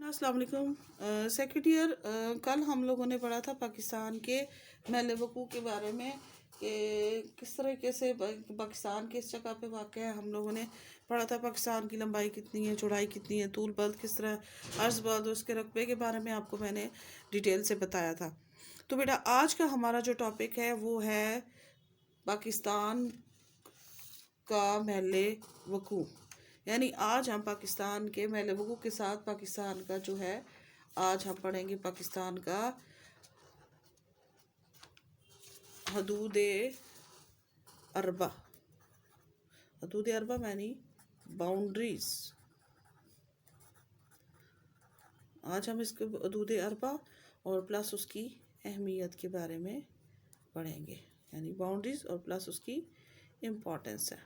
السلام علیکم secretary year کل ہم لوگوں نے پڑھا تھا پاکستان کے میل وقوع کے بارے میں کہ کس طریقے سے پاکستان کس جگہ پہ واقع ہے. ہم لوگوں نے پڑھا تھا پاکستان کی لمبائی کتنی ہے, چوڑائی کتنی ہے, طول بلد کس طرح, عرض بلد, اس کے رقبے کے بارے میں آپ کو میں نے ڈیٹیل سے بتایا تھا. تو بیٹا آج کا ہمارا جو ٹاپک ہے وہ ہے پاکستان کا محل وقوع. یعنی آج ہم پاکستان کے محل وقوع کے ساتھ پاکستان کا جو ہے آج ہم پڑھیں گے پاکستان کا حدود اربع. حدود اربع یعنی باؤنڈریز. آج ہم اس کے حدود اربع اور پلس اس کی اہمیت کے بارے میں پڑھیں گے, یعنی باؤنڈریز اور پلس اس کی امپورٹنس ہے,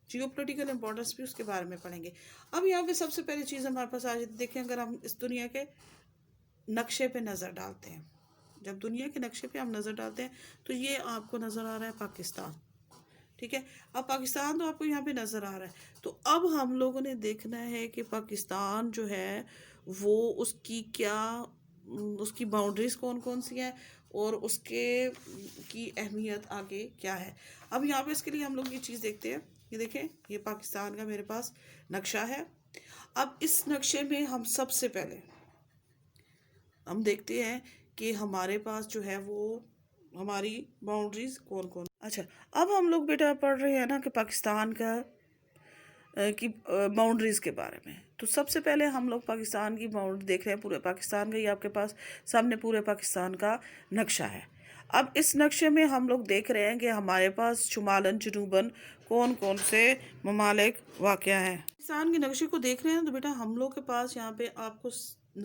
جیو پولیٹیکل امپورٹنس بھی اس کے بارے میں پڑھیں گے. اب یہاں پہ سب سے پہلی چیز ہمارے پاس آج دیکھیں, اگر ہم اس دنیا کے نقشے پہ نظر ڈالتے ہیں, جب دنیا کے نقشے پہ ہم نظر ڈالتے ہیں تو یہ آپ کو نظر آ رہا ہے پاکستان. ٹھیک ہے, اب پاکستان تو آپ کو یہاں پہ نظر آ رہا ہے. تو اب ہم لوگوں نے دیکھنا ہے کہ پاکستان جو ہے وہ اس کی باؤنڈریز کون کون سی ہیں اور اس کی اہمیت آگے کیا ہے. اب یہاں پہ اس کے لیے ہم لوگ یہ چیز دیکھتے ہیں, یہ دیکھیں یہ پاکستان کا میرے پاس نقشہ ہے. اب اس نقشے میں ہم سب سے پہلے ہم دیکھتے ہیں کہ ہمارے پاس جو ہے وہ ہماری باؤنڈریز کون کون. اچھا, اب ہم لوگ بیٹا پڑھ رہے ہیں نا کہ پاکستان کی باؤنڈریز کے بارے میں. تو سب سے پہلے ہم لوگ پاکستان کی باؤنڈری دیکھ رہے ہیں, پورے پاکستان کا. یہ آپ کے پاس سامنے پورے پاکستان کا نقشہ ہے. اب اس نقشے میں ہم لوگ دیکھ رہے ہیں کہ ہمارے پاس شمالاً جنوباً کون کون سے ممالک واقع ہیں. پاکستان کے نقشے کو دیکھ رہے ہیں تو بیٹا ہم لوگ کے پاس یہاں پہ آپ کو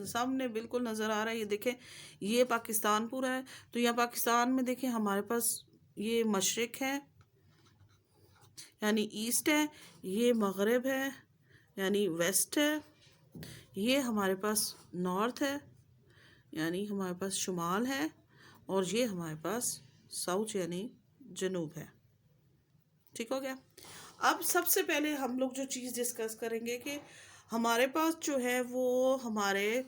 سامنے بالکل نظر آ رہا ہے, یہ دیکھیں یہ پاکستان پورا ہے. تو یہاں پاکستان میں دیکھیں ہمارے پاس یہ مشرق ہے یعنی ایسٹ ہے, یہ مغرب ہے یعنی ویسٹ ہے, یہ ہمارے پاس نارتھ ہے یعنی ہمارے پاس شمال ہے, اور یہ ہمارے پاس ساؤتھ یعنی جنوب ہے. ٹھیک ہو گیا. اب سب سے پہلے ہم لوگ جو چیز ڈسکس کریں گے کہ ہمارے پاس جو ہے وہ ہمارے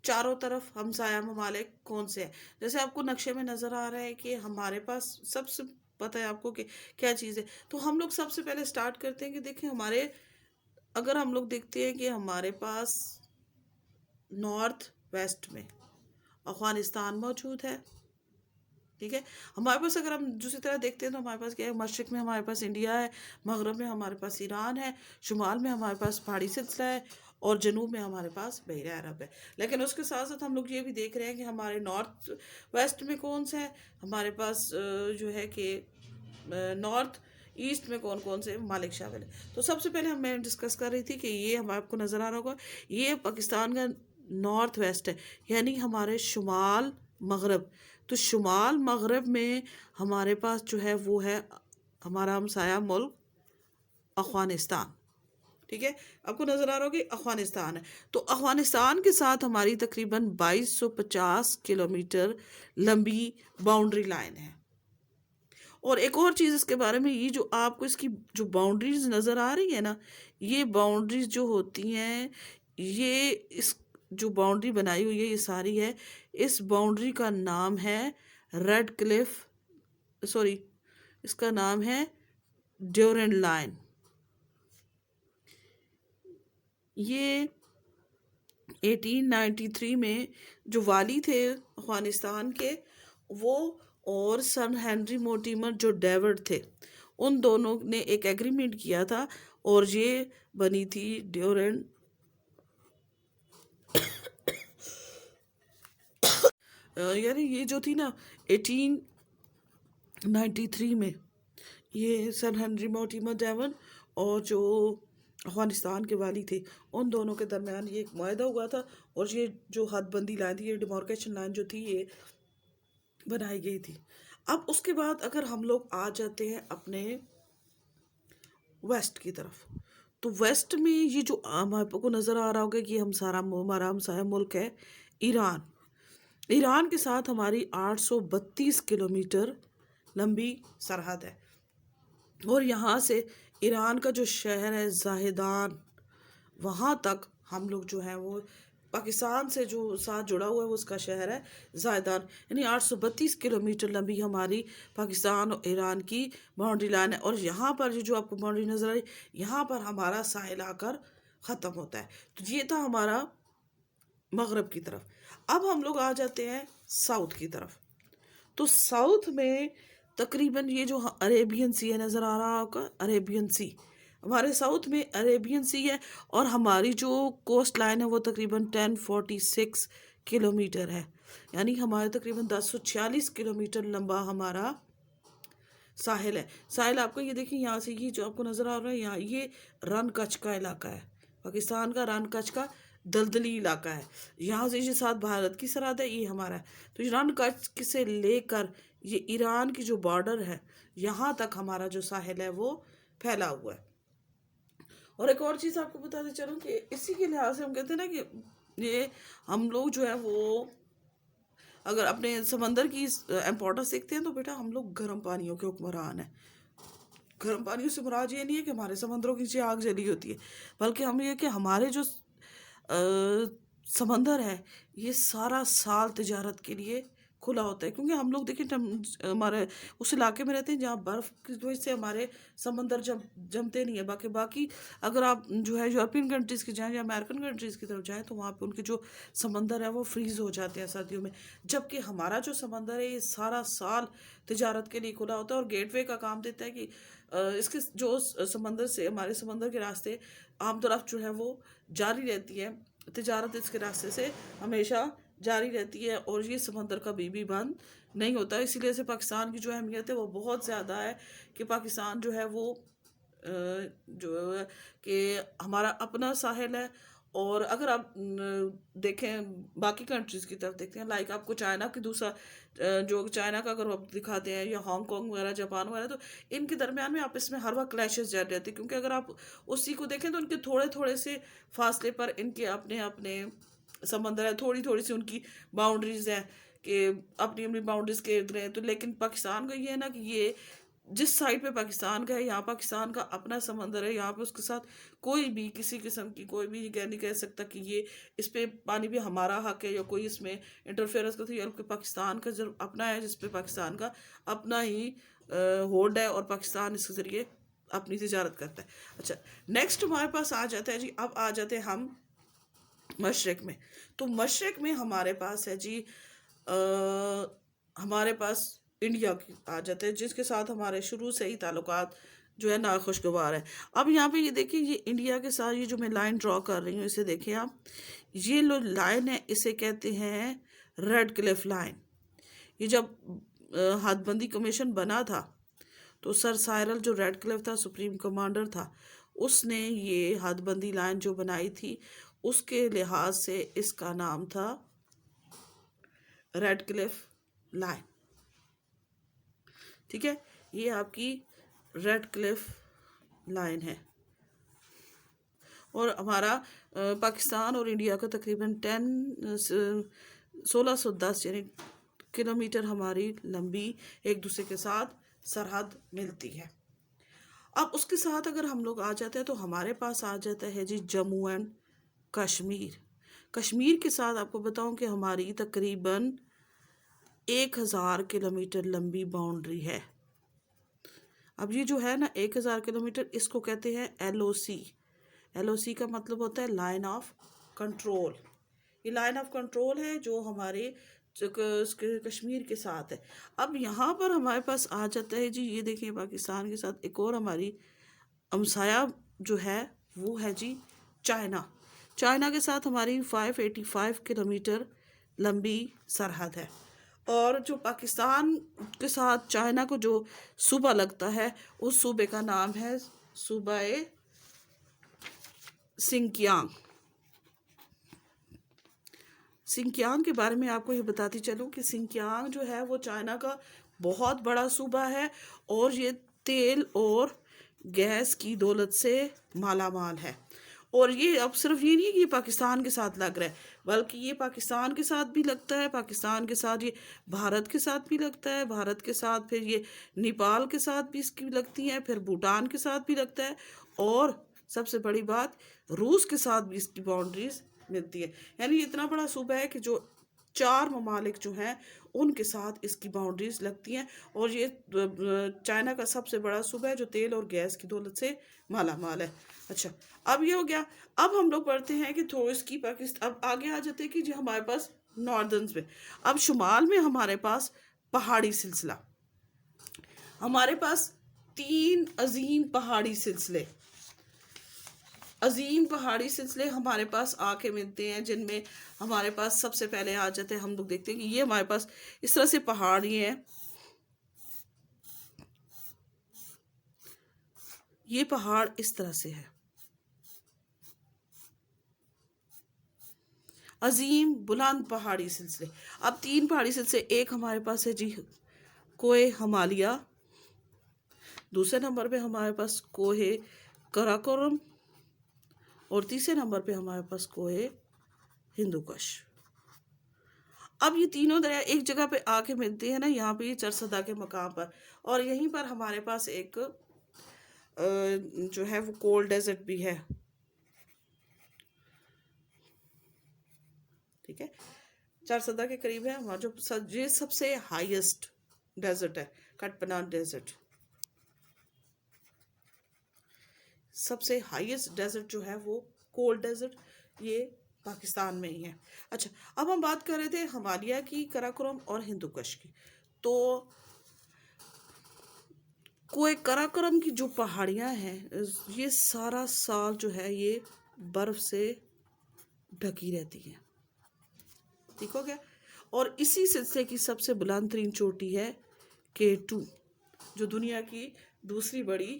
چاروں طرف ہمسایہ ممالک کون سے ہیں. جیسے آپ کو نقشے میں نظر آ رہا ہے کہ ہمارے پاس سب سے پتہ ہے آپ کو کہ کیا چیز ہے. تو ہم لوگ سب سے پہلے سٹارٹ کرتے ہیں کہ دیکھیں اگر ہم لوگ دیکھتے ہیں کہ ہمارے پاس نارتھ ویسٹ میں افغانستان موجود ہے. ٹھیک ہے, ہمارے پاس اگر ہم دوسری طرح دیکھتے ہیں تو ہمارے پاس کیا ہے, مشرق میں ہمارے پاس انڈیا ہے, مغرب میں ہمارے پاس ایران ہے, شمال میں ہمارے پاس پہاڑی سلسلہ ہے, اور جنوب میں ہمارے پاس بحیرہ عرب ہے. لیکن اس کے ساتھ ساتھ ہم لوگ یہ بھی دیکھ رہے ہیں کہ ہمارے نارتھ ویسٹ میں کون سے ہیں, ہمارے پاس جو ہے کہ نارتھ ایسٹ میں کون کون سے ممالک شامل ہیں. تو سب سے پہلے میں ڈسکس کر رہی تھی کہ یہ ہمارے کو نظر آ رہا ہوگا, یہ پاکستان کا نارتھ ویسٹ ہے یعنی ہمارے شمال مغرب. تو شمال مغرب میں ہمارے پاس جو ہے وہ ہے ہمارا ہمسایہ ملک افغانستان. ٹھیک ہے, آپ کو نظر آ رہا ہوگا افغانستان ہے. تو افغانستان کے ساتھ ہماری تقریباً 2250 کلومیٹر لمبی باؤنڈری لائن ہے. اور ایک اور چیز اس کے بارے میں, یہ جو آپ کو اس کی جو باؤنڈریز نظر آ رہی ہے نا, یہ باؤنڈریز جو ہوتی ہیں, یہ اس جو باؤنڈری بنائی ہوئی ہے یہ ساری ہے, اس باؤنڈری کا نام ہے ریڈ کلف, اس کا نام ہے ڈیورنڈ لائن. یہ 1893 میں جو والی تھے افغانستان کے, وہ اور سر ہنری مورٹیمر جو ڈیوڈ تھے, ان دونوں نے ایک ایگریمنٹ کیا تھا اور یہ بنی تھی ڈیورنڈ. یعنی یہ جو تھی نا 1893 میں, یہ سر ہنری مورٹیمر ڈیوڈ اور جو افغانستان کے والی تھے, ان دونوں کے درمیان یہ ایک معاہدہ ہوا تھا, اور یہ جو حد بندی لائن تھی, یہ ڈیمارکیشن لائن جو تھی, یہ بنائی گئی تھی. اب اس کے بعد اگر ہم لوگ آ جاتے ہیں اپنے ویسٹ کی طرف, تو ویسٹ میں یہ جو ہمارے کو نظر آ رہا ہوگا کہ ہمارا ہمسایہ ملک ہے ایران. ایران کے ساتھ ہماری 832 کلومیٹر لمبی سرحد ہے, اور یہاں سے ایران کا جو شہر ہے زاہدان, وہاں تک ہم لوگ جو ہیں وہ پاکستان سے جو ساتھ جڑا ہوا ہے وہ اس کا شہر ہے زائدان، یعنی 832 کلومیٹر لمبی ہماری پاکستان اور ایران کی باؤنڈری لائن ہے، اور یہاں پر جو آپ کو باؤنڈری نظر آئی، یہاں پر ہمارا ساحل آ کر ختم ہوتا ہے۔ تو یہ تھا ہمارا مغرب کی طرف۔ اب ہم لوگ آ جاتے ہیں ساؤتھ کی طرف۔ تو ساؤتھ میں تقریباً یہ جو عریبین سی ہے، نظر آ رہا ہوگا عریبین سی، ہمارے ساؤتھ میں عریبین سی ہے، اور ہماری جو کوسٹ لائن ہے وہ تقریباً 1046 کلومیٹر ہے، یعنی ہمارے تقریباً 1046 کلومیٹر لمبا ہمارا ساحل ہے۔ ساحل آپ کو یہ دیکھیں، یہاں سے یہ جو آپ کو نظر آ رہا ہے، یہاں یہ رن کچھ کا علاقہ ہے، پاکستان کا رن کچھ کا دلدلی علاقہ ہے، یہاں سے یہ ساتھ بھارت کی سرحد ہے، یہ ہمارا ہے۔ تو یہ رن کچھ سے لے کر یہ ایران کی جو بارڈر ہے، یہاں تک ہمارا جو ساحل ہے وہ پھیلا ہوا ہے۔ اور ایک اور چیز آپ کو بتاتے چلوں کہ اسی کے لحاظ سے ہم کہتے ہیں نا کہ یہ ہم لوگ جو ہے وہ اگر اپنے سمندر کی امپورٹنس دیکھتے ہیں تو بیٹا ہم لوگ گرم پانیوں کے حکمران ہیں۔ گرم پانیوں سے مراد یہ نہیں ہے کہ ہمارے سمندروں کی نیچے آگ جلی ہوتی ہے، بلکہ ہم یہ کہ ہمارے جو سمندر ہے یہ سارا سال تجارت کے لیے کھلا ہوتا ہے، کیونکہ ہم لوگ دیکھیں ہمارے اس علاقے میں رہتے ہیں جہاں برف کی وجہ سے ہمارے سمندر جمتے نہیں ہیں۔ باقی اگر آپ جو ہے یورپین کنٹریز کی جائیں یا امریکن کنٹریز کی طرف جائیں تو وہاں پہ ان کے جو سمندر ہے وہ فریز ہو جاتے ہیں سردیوں میں، جبکہ ہمارا جو سمندر ہے یہ سارا سال تجارت کے لیے کھلا ہوتا ہے، اور گیٹ وے کا کام دیتا ہے کہ اس کے جو سمندر سے ہمارے سمندر کے راستے عام طرف جو ہے وہ جاری رہتی ہے، تجارت اس کے راستے سے ہمیشہ جاری رہتی ہے، اور یہ سمندر کبھی بھی بند نہیں ہوتا۔ اسی لیے سے پاکستان کی جو اہمیت ہے وہ بہت زیادہ ہے، کہ پاکستان جو ہے وہ جو ہے کہ ہمارا اپنا ساحل ہے۔ اور اگر آپ دیکھیں باقی کنٹریز کی طرف دیکھتے ہیں، لائک آپ کو چائنا کی دوسرا جو چائنا کا اگر آپ دکھاتے ہیں، یا ہانگ کانگ وغیرہ، جاپان وغیرہ، تو ان کے درمیان میں آپس میں ہر وقت کلیشز جاری رہتے ہیں، کیونکہ اگر آپ اسی کو دیکھیں تو ان کے تھوڑے تھوڑے سے فاصلے پر ان کے اپنے اپنے سمندر ہے، تھوڑی تھوڑی سی ان کی باؤنڈریز ہیں کہ اپنی اپنی باؤنڈریز کے ارد گرد۔ تو لیکن پاکستان کا یہ ہے نا کہ یہ جس سائڈ پہ پاکستان کا ہے، یہاں پاکستان کا اپنا سمندر ہے، یہاں پہ اس کے ساتھ کوئی بھی کسی قسم کی کوئی بھی یہ نہیں کہہ سکتا کہ یہ اس پہ پانی بھی ہمارا حق ہے، یا کوئی اس میں انٹرفیئرنس کرتا ہے، یا پاکستان کا جو اپنا ہے، جس پہ پاکستان کا اپنا ہی ہولڈ ہے، اور پاکستان اس کے ذریعے اپنی تجارت کرتا ہے۔ اچھا، نیکسٹ ہمارے پاس آ جاتا ہے جی، اب آ جاتے ہیں ہم مشرق میں۔ تو مشرق میں ہمارے پاس ہے جی ہمارے پاس انڈیا کی آ جاتے ہیں، جس کے ساتھ ہمارے شروع سے ہی تعلقات جو ہے ناخوشگوار ہے۔ اب یہاں پہ یہ دیکھیں، یہ انڈیا کے ساتھ یہ جو میں لائن ڈرا کر رہی ہوں، اسے دیکھیں آپ، یہ جو لائن ہے اسے کہتے ہیں ریڈ کلف لائن۔ یہ جب حد بندی کمیشن بنا تھا تو سر سائرل جو ریڈ کلف تھا، سپریم کمانڈر تھا، اس نے یہ حد بندی لائن جو بنائی تھی، اس کے لحاظ سے اس کا نام تھا ریڈ کلف لائن۔ ٹھیک ہے، یہ آپ کی ریڈ کلف لائن ہے، اور ہمارا پاکستان اور انڈیا کا تقریباً 1610 یعنی کلومیٹر ہماری لمبی ایک دوسرے کے ساتھ سرحد ملتی ہے۔ اب اس کے ساتھ اگر ہم لوگ آ جاتے ہیں تو ہمارے پاس آ جاتا ہے جی جموں اینڈ کشمیر۔ کشمیر کے ساتھ آپ کو بتاؤں کہ ہماری تقریباً 1000 کلومیٹر لمبی باؤنڈری ہے۔ اب یہ جو ہے نا 1000 کلومیٹر، اس کو کہتے ہیں ایل او سی۔ ایل او سی کا مطلب ہوتا ہے لائن آف کنٹرول۔ یہ لائن آف کنٹرول ہے جو ہمارے کشمیر کے ساتھ ہے۔ اب یہاں پر ہمارے پاس آ جاتا ہے جی، یہ دیکھیں پاکستان کے ساتھ ایک اور ہماری ہمسایہ جو ہے وہ ہے جی چائنا۔ چائنا کے ساتھ ہماری 585 کلومیٹر لمبی سرحد ہے، اور جو پاکستان کے ساتھ چائنا کو جو صوبہ لگتا ہے، اس صوبے کا نام ہے صوبہ سنکیانگ۔ سنکیانگ کے بارے میں آپ کو یہ بتاتی چلوں کہ سنکیانگ جو ہے وہ چائنا کا بہت بڑا صوبہ ہے، اور یہ تیل اور گیس کی دولت سے مالا مال ہے۔ اور یہ اب صرف یہ نہیں کہ یہ پاکستان کے ساتھ لگ رہا ہے، بلکہ یہ پاکستان کے ساتھ بھی لگتا ہے، پاکستان کے ساتھ یہ بھارت کے ساتھ بھی لگتا ہے، بھارت کے ساتھ پھر یہ نیپال کے ساتھ بھی اس کی لگتی ہے، پھر بھوٹان کے ساتھ بھی لگتا ہے، اور سب سے بڑی بات روس کے ساتھ بھی اس کی باؤنڈریز ملتی ہے، یعنی اتنا بڑا صوبہ ہے کہ جو 4 ممالک جو ہیں ان کے ساتھ اس کی باؤنڈریز لگتی ہیں، اور یہ چائنا کا سب سے بڑا صوبہ ہے جو تیل اور گیس کی دولت سے مالا مال ہے۔ اچھا، اب یہ ہو گیا، اب ہم لوگ پڑھتے ہیں کہ تھوڑی اس کی پاکستان، اب آگے آ جاتے ہیں کہ جو ہمارے پاس ناردرنز میں، اب شمال میں ہمارے پاس پہاڑی سلسلہ، ہمارے پاس 3 عظیم پہاڑی سلسلے ہمارے پاس آ کے ملتے ہیں، جن میں ہمارے پاس سب سے پہلے آ جاتے ہیں، ہم لوگ دیکھتے ہیں کہ یہ ہمارے پاس اس طرح سے پہاڑی ہیں، یہ پہاڑ اس طرح سے ہے، عظیم بلند پہاڑی سلسلے۔ اب 3 پہاڑی سلسلے، ایک ہمارے پاس ہے جی کوہ ہمالیہ، دوسرے نمبر پہ ہمارے پاس کوہ کراکورم، اور تیسرے نمبر پہ ہمارے پاس کوہ ہندوکش۔ اب یہ تینوں دریا ایک جگہ پہ آ کے ملتے ہیں نا، یہاں پہ یہ چرسدا کے مقام پر، اور یہیں پر ہمارے پاس ایک جو ہے وہ کولڈ ڈیزرٹ بھی ہے، ٹھیک ہے، چرسدا کے قریب ہے ہمارا جو یہ سب سے ہائیسٹ ڈیزرٹ ہے، کٹپنا ڈیزرٹ، سب سے ہائیسٹ ڈیزرٹ جو ہے وہ کولڈ ڈیزرٹ، یہ پاکستان میں ہی ہے۔ اچھا، اب ہم بات کر رہے تھے ہمالیہ کی، کراکورم اور ہندوکش کی، تو کوہ کراکورم کی جو پہاڑیاں ہیں یہ سارا سال جو ہے یہ برف سے ڈھکی رہتی ہیں، ٹھیک ہو گیا، اور اسی سلسلے کی سب سے بلند ترین چوٹی ہے K2، جو دنیا کی دوسری بڑی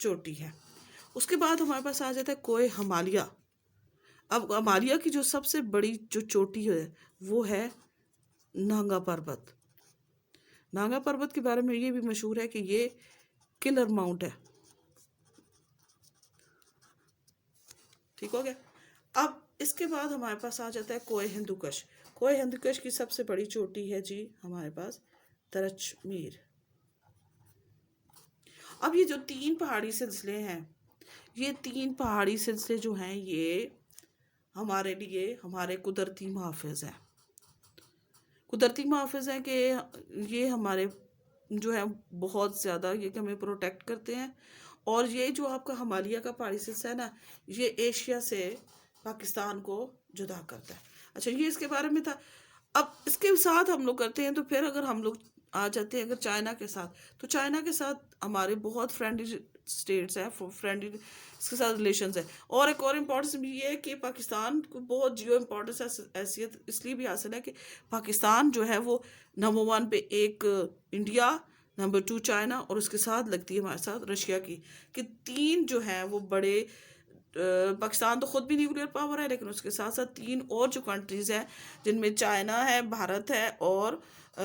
چوٹی ہے۔ اس کے بعد ہمارے پاس آ جاتا ہے کوہ ہمالیہ۔ اب ہمالیہ کی جو سب سے بڑی جو چوٹی ہے وہ ہے نانگا پربت۔ نانگا پربت کے بارے میں یہ بھی مشہور ہے کہ یہ کلر ماؤنٹ ہے، ٹھیک ہو گیا۔ اب اس کے بعد ہمارے پاس آ جاتا ہے کوہ ہندوکش۔ کوہ ہندوکش کی سب سے بڑی چوٹی ہے جی ہمارے پاس ترچ میر۔ اب یہ جو 3 پہاڑی سلسلے ہیں، یہ 3 پہاڑی سلسلے جو ہیں یہ ہمارے لیے ہمارے قدرتی محافظ ہیں، قدرتی محافظ ہیں کہ یہ ہمارے جو ہے بہت زیادہ یہ کہ ہمیں پروٹیکٹ کرتے ہیں، اور یہ جو آپ کا ہمالیہ کا پہاڑی سلسلہ ہے نا، یہ ایشیا سے پاکستان کو جدا کرتا ہے۔ اچھا، یہ اس کے بارے میں تھا۔ اب اس کے ساتھ ہم لوگ کرتے ہیں، تو پھر اگر ہم لوگ آ جاتے ہیں اگر چائنا کے ساتھ، تو چائنا کے ساتھ ہمارے بہت فرینڈلی اسٹیٹس ہیں، فرینڈلی اس کے ساتھ ریلیشنز ہیں، اور ایک اور امپورٹنس بھی یہ ہے کہ پاکستان کو بہت جیو امپورٹنس حیثیت اس لیے بھی حاصل ہے کہ پاکستان جو ہے وہ نمبر 1 پہ ایک انڈیا، نمبر 2 چائنا، اور اس کے ساتھ لگتی ہے ہمارے ساتھ رشیا کی، کہ 3 جو ہیں وہ بڑے، پاکستان تو خود بھی نیوکلیر پاور ہے، لیکن اس کے ساتھ ساتھ 3 اور جو کنٹریز ہیں جن میں چائنا ہے، بھارت ہے اور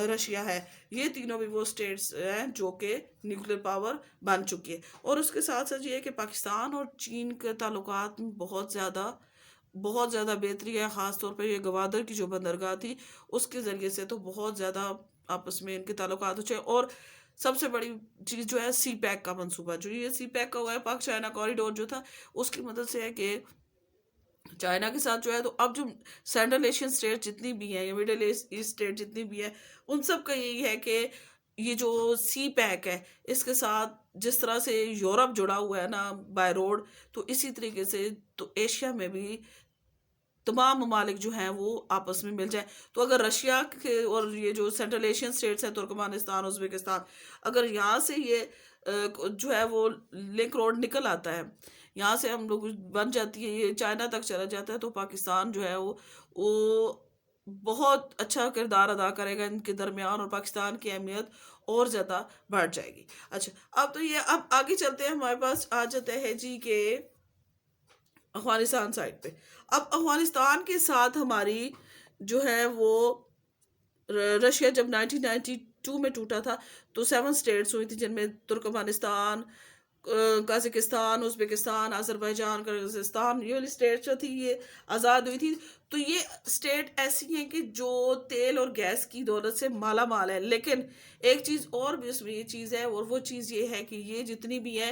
رشیا ہے، یہ تینوں بھی وہ اسٹیٹس ہیں جو کہ نیوکلیر پاور بن چکی ہے۔ اور اس کے ساتھ ساتھ یہ ہے کہ پاکستان اور چین کے تعلقات میں بہت زیادہ بہتری ہے، خاص طور پہ یہ گوادر کی جو بندرگاہ تھی اس کے ذریعے سے تو بہت زیادہ آپس میں ان کے تعلقات اچھے، اور سب سے بڑی چیز جو ہے سی پیک کا منصوبہ، جو یہ سی پیک کا ہوا ہے، پاک چائنا کوریڈور جو تھا، اس کی مدد سے ہے کہ چائنا کے ساتھ جو ہے، تو اب جو سینٹرل ایشین اسٹیٹ جتنی بھی ہیں یا مڈل ایسٹ اسٹیٹ جتنی بھی ہیں، ان سب کا یہی ہے کہ یہ جو سی پیک ہے اس کے ساتھ جس طرح سے یورپ جڑا ہوا ہے نا بائی روڈ، تو اسی طریقے سے تو ایشیا میں بھی تمام ممالک جو ہیں وہ آپس میں مل جائیں۔ تو اگر رشیا کے اور یہ جو سینٹرل ایشین اسٹیٹس ہیں، ترکمانستان، ازبکستان، اگر یہاں سے یہ جو ہے وہ لنک روڈ نکل آتا ہے، یہاں سے ہم لوگ بن جاتی ہے، یہ چائنا تک چلا جاتا ہے، تو پاکستان جو ہے وہ بہت اچھا کردار ادا کرے گا ان کے درمیان، اور پاکستان کی اہمیت اور زیادہ بڑھ جائے گی۔ اچھا، اب تو یہ اب آگے چلتے ہیں، ہمارے پاس آ جاتا ہے جی کہ افغانستان سائڈ پہ۔ اب افغانستان کے ساتھ ہماری جو ہے وہ رشیا جب 1992 میں ٹوٹا تھا تو 7 اسٹیٹس ہوئی تھی، جن میں ترکمانستان، قازقستان، ازبکستان، آذربائیجان، قرغیزستان، یہ والی اسٹیٹ جو تھی یہ آزاد ہوئی تھی۔ تو یہ اسٹیٹ ایسی ہیں کہ جو تیل اور گیس کی دولت سے مالا مال ہے، لیکن ایک چیز اور بھی اس میں یہ چیز ہے، اور وہ چیز یہ ہے کہ یہ جتنی بھی ہیں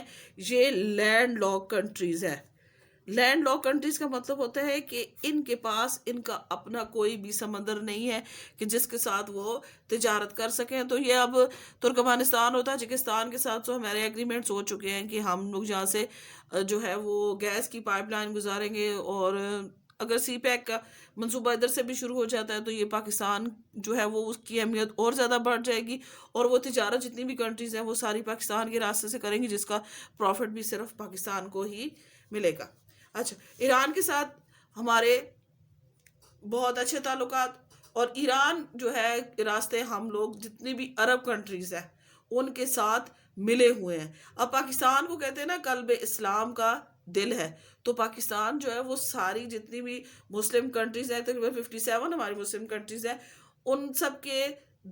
یہ لینڈ لاک کنٹریز ہیں، لینڈ لاک کنٹریز کا مطلب ہوتا ہے کہ ان کے پاس ان کا اپنا کوئی بھی سمندر نہیں ہے کہ جس کے ساتھ وہ تجارت کر سکیں. تو یہ اب ترکمانستان ہوتا ہے، تاجکستان کے ساتھ تو ہمارے ایگریمنٹس ہو چکے ہیں کہ ہم لوگ جہاں سے جو ہے وہ گیس کی پائپ لائن گزاریں گے، اور اگر سی پیک کا منصوبہ ادھر سے بھی شروع ہو جاتا ہے تو یہ پاکستان جو ہے وہ اس کی اہمیت اور زیادہ بڑھ جائے گی، اور وہ تجارت جتنی بھی کنٹریز ہیں وہ ساری پاکستان کے راستے سے کریں گی، جس کا پروفٹ بھی صرف پاکستان کو ہی ملے گا. اچھا، ایران کے ساتھ ہمارے بہت اچھے تعلقات، اور ایران جو ہے راستے ہم لوگ جتنی بھی عرب کنٹریز ہیں ان کے ساتھ ملے ہوئے ہیں. اب پاکستان کو کہتے ہیں نا قلب اسلام کا دل ہے، تو پاکستان جو ہے وہ ساری جتنی بھی مسلم کنٹریز ہیں، تقریباً 57 ہماری مسلم کنٹریز ہیں، ان سب کے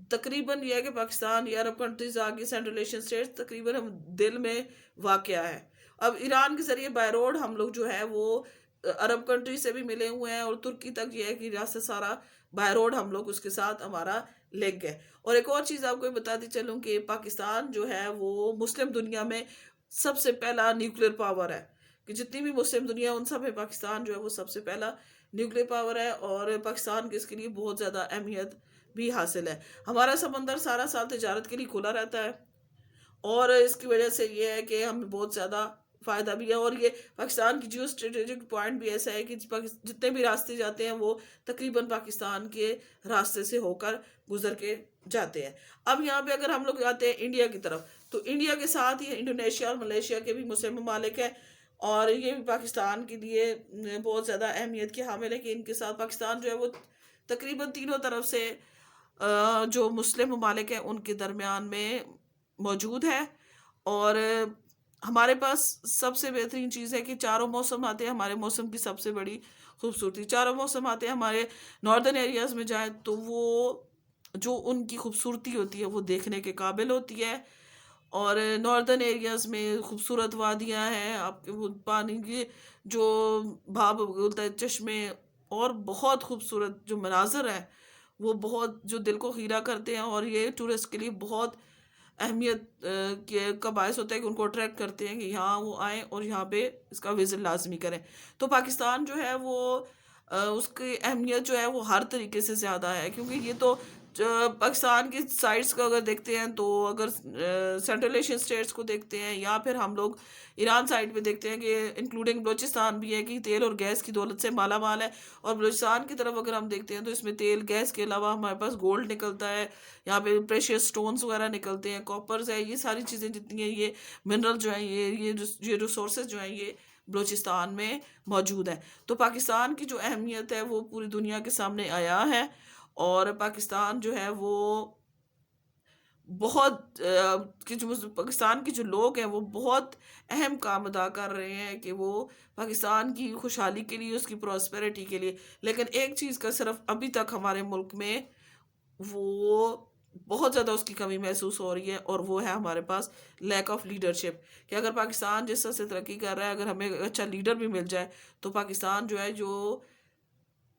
تقریباً یہ ہے کہ پاکستان یا عرب کنٹریز آگے سینٹرل ایشین اسٹیٹس تقریباً ہم دل میں واقع ہے. اب ایران کے ذریعے بائی روڈ ہم لوگ جو ہے وہ عرب کنٹری سے بھی ملے ہوئے ہیں، اور ترکی تک یہ ہے کہ راستہ سارا بائی روڈ ہم لوگ اس کے ساتھ ہمارا لنک ہے. اور ایک اور چیز آپ کو بتاتی چلوں کہ پاکستان جو ہے وہ مسلم دنیا میں سب سے پہلا نیوکلیر پاور ہے، کہ جتنی بھی مسلم دنیا ان سب میں پاکستان جو ہے وہ سب سے پہلا نیوکلیر پاور ہے، اور پاکستان کے اس کے لیے بہت زیادہ اہمیت بھی حاصل ہے. ہمارا سمندر سارا سال تجارت کے لیے کھلا رہتا ہے، اور اس کی وجہ سے یہ ہے کہ ہمیں بہت زیادہ فائدہ بھی ہے. اور یہ پاکستان کی جیو اسٹریٹجک پوائنٹ بھی ایسا ہے کہ جتنے بھی راستے جاتے ہیں وہ تقریباً پاکستان کے راستے سے ہو کر گزر کے جاتے ہیں. اب یہاں پہ اگر ہم لوگ جاتے ہیں انڈیا کی طرف، تو انڈیا کے ساتھ ہی انڈونیشیا اور ملیشیا کے بھی مسلم ممالک ہیں، اور یہ بھی پاکستان کے لیے بہت زیادہ اہمیت کے حامل ہے کہ ان کے ساتھ پاکستان جو ہے وہ تقریباً تینوں طرف سے جو مسلم ممالک ہیں ان کے درمیان میں موجود ہے. اور ہمارے پاس سب سے بہترین چیز ہے کہ چاروں موسم آتے ہیں. ہمارے موسم کی سب سے بڑی خوبصورتی چاروں موسم آتے ہیں. ہمارے ناردرن ایریاز میں جائیں تو وہ جو ان کی خوبصورتی ہوتی ہے وہ دیکھنے کے قابل ہوتی ہے، اور ناردرن ایریاز میں خوبصورت وادیاں ہیں، آپ کے وہ پانی کی جو بھاپ بولتا ہے چشمے، اور بہت خوبصورت جو مناظر ہیں وہ بہت جو دل کو خیرہ کرتے ہیں، اور یہ ٹورسٹ کے لیے بہت اہمیت کا باعث ہوتا ہے کہ ان کو اٹریکٹ کرتے ہیں کہ یہاں وہ آئیں اور یہاں پہ اس کا وزٹ لازمی کریں. تو پاکستان جو ہے وہ اس کی اہمیت جو ہے وہ ہر طریقے سے زیادہ ہے، کیونکہ یہ تو پاکستان کی سائٹس کو اگر دیکھتے ہیں تو اگر سینٹرل ایشین اسٹیٹس کو دیکھتے ہیں، یا پھر ہم لوگ ایران سائٹ پہ دیکھتے ہیں کہ انکلوڈنگ بلوچستان بھی ہے کہ تیل اور گیس کی دولت سے مالا مال ہے. اور بلوچستان کی طرف اگر ہم دیکھتے ہیں تو اس میں تیل گیس کے علاوہ ہمارے پاس گولڈ نکلتا ہے، یہاں پہ پریشیس سٹونز وغیرہ نکلتے ہیں، کاپرز ہے، یہ ساری چیزیں جتنی ہیں، یہ منرل جو ہیں، یہ ریسورسز جو ہیں یہ بلوچستان میں موجود ہیں. تو پاکستان کی جو اہمیت ہے وہ پوری دنیا کے سامنے آیا ہے، اور پاکستان جو ہے وہ بہت پاکستان کے جو لوگ ہیں وہ بہت اہم کام ادا کر رہے ہیں کہ وہ پاکستان کی خوشحالی کے لیے، اس کی پراسپیرٹی کے لیے. لیکن ایک چیز کا صرف ابھی تک ہمارے ملک میں وہ بہت زیادہ اس کی کمی محسوس ہو رہی ہے، اور وہ ہے ہمارے پاس لیک آف لیڈرشپ. کہ اگر پاکستان جس طرح سے ترقی کر رہا ہے، اگر ہمیں اچھا لیڈر بھی مل جائے تو پاکستان جو ہے جو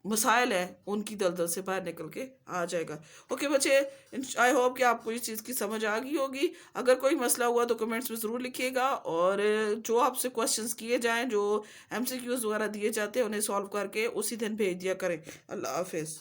مسائل ہیں ان کی دلدل سے باہر نکل کے آ جائے گا. اوکے بچے، آئی ہوپ کہ آپ کو اس چیز کی سمجھ آ گئی ہوگی. اگر کوئی مسئلہ ہوا تو کمنٹس میں ضرور لکھیے گا، اور جو آپ سے کوشچنس کیے جائیں، جو ایم سی کیوز وغیرہ دیے جاتے ہیں، انہیں سالو کر کے اسی دن بھیج دیا کریں. اللہ حافظ.